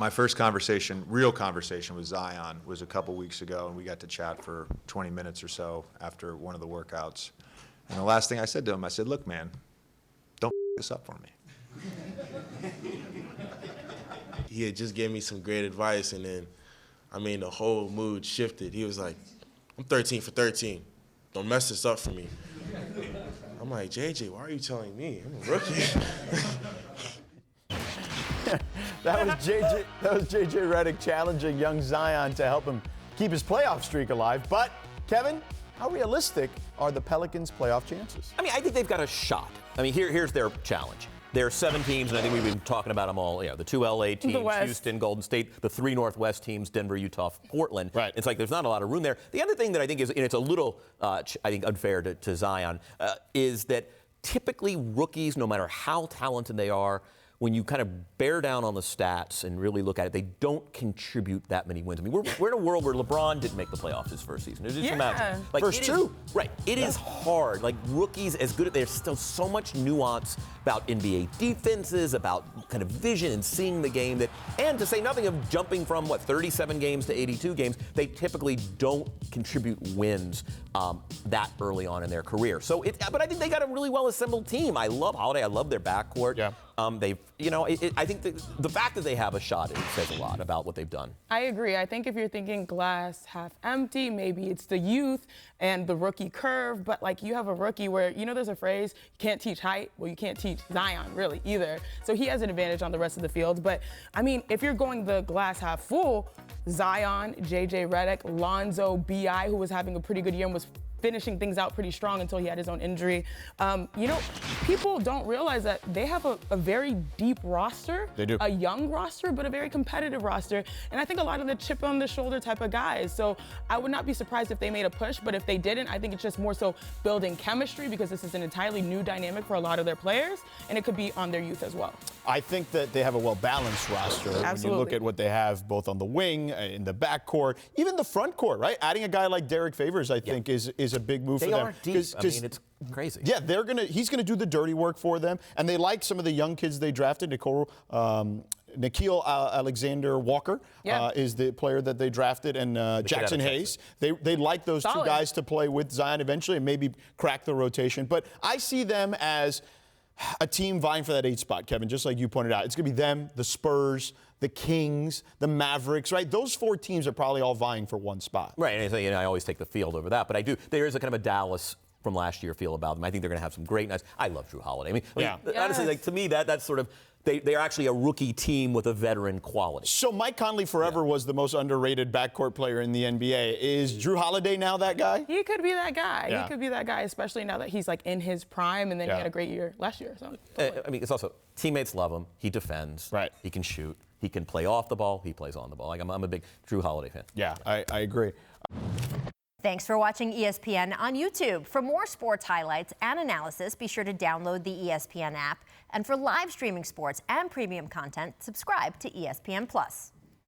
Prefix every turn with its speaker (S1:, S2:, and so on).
S1: My first conversation, real conversation with Zion was a couple weeks ago, and we got to chat for 20 minutes or so after one of the workouts. And the last thing I said to him, I said, look, man, don't this up for me.
S2: He had just gave me some great advice, and then, the whole mood shifted. He was like, I'm 13 for 13. Don't mess this up for me. I'm like, JJ, why are you telling me? I'm a rookie.
S3: That was JJ Redick challenging young Zion to help him keep his playoff streak alive. But, Kevin, how realistic are the Pelicans' playoff chances?
S4: I think they've got a shot. Here's their challenge. There are 7 teams, and I think we've been talking about them all. The 2 LA teams, Houston, Golden State, the 3 Northwest teams, Denver, Utah, Portland.
S3: Right.
S4: It's like there's not a lot of room there. The other thing that I think is, and it's a little, unfair to Zion, is that typically rookies, no matter how talented they are, when you kind of bear down on the stats and really look at it, they don't contribute that many wins. We're in a world where LeBron didn't make the playoffs his first season. Just imagine.
S3: First 2.
S4: Right. It is hard. Rookies, as good as there's still so much nuance about NBA defenses, about kind of vision and seeing the game and to say nothing of jumping from 37 games to 82 games, they typically don't contribute wins that early on in their career. But I think they got a really well-assembled team. I love Holiday. I love their backcourt.
S3: Yeah.
S4: I think the fact that they have a shot, it says a lot about what they've done.
S5: I agree. I think if you're thinking glass half empty, maybe it's the youth and the rookie curve, but you have a rookie where, there's a phrase, you can't teach height. Well, you can't teach Zion really either. So he has an advantage on the rest of the field. But if you're going the glass half full, Zion, JJ Redick, Lonzo, B.I., who was having a pretty good year and was finishing things out pretty strong until he had his own injury. People don't realize that they have a very deep roster.
S3: They do.
S5: A young roster, but a very competitive roster. And I think a lot of the chip on the shoulder type of guys. So I would not be surprised if they made a push, but if they didn't, I think it's just more so building chemistry because this is an entirely new dynamic for a lot of their players, and it could be on their youth as well.
S3: I think that they have a well-balanced roster.
S5: Absolutely.
S3: When you look at what they have both on the wing, in the backcourt, even the front court, right? Adding a guy like Derek Favors, I think, is a big move for them.
S4: They are deep. It's crazy.
S3: Yeah, he's gonna do the dirty work for them, and they like some of the young kids they drafted. Nickeil Alexander-Walker is the player that they drafted, and Jackson Hayes. They like those 2 guys to play with Zion eventually and maybe crack the rotation. But I see them as a team vying for that 8 spot, Kevin, just like you pointed out. It's going to be them, the Spurs, the Kings, the Mavericks, right? Those 4 teams are probably all vying for 1 spot.
S4: Right, and I always take the field over that, but there is a kind of a Dallas from last year feel about them. I think they're going to have some great nights. I love Drew Holiday. Honestly, to me, that's sort of, they're actually a rookie team with a veteran quality.
S3: So Mike Conley forever was the most underrated backcourt player in the NBA. Is Drew Holiday now that guy?
S5: He could be that guy.
S3: Yeah.
S5: He could be that guy, especially now that he's in his prime, and then he had a great year last year. So
S4: it's also teammates love him. He defends.
S3: Right.
S4: He can shoot. He can play off the ball. He plays on the ball. I'm a big Drew Holiday fan.
S3: Yeah, I agree.
S6: Thanks for watching ESPN on YouTube. For more sports highlights and analysis, be sure to download the ESPN app. And for live streaming sports and premium content, subscribe to ESPN+.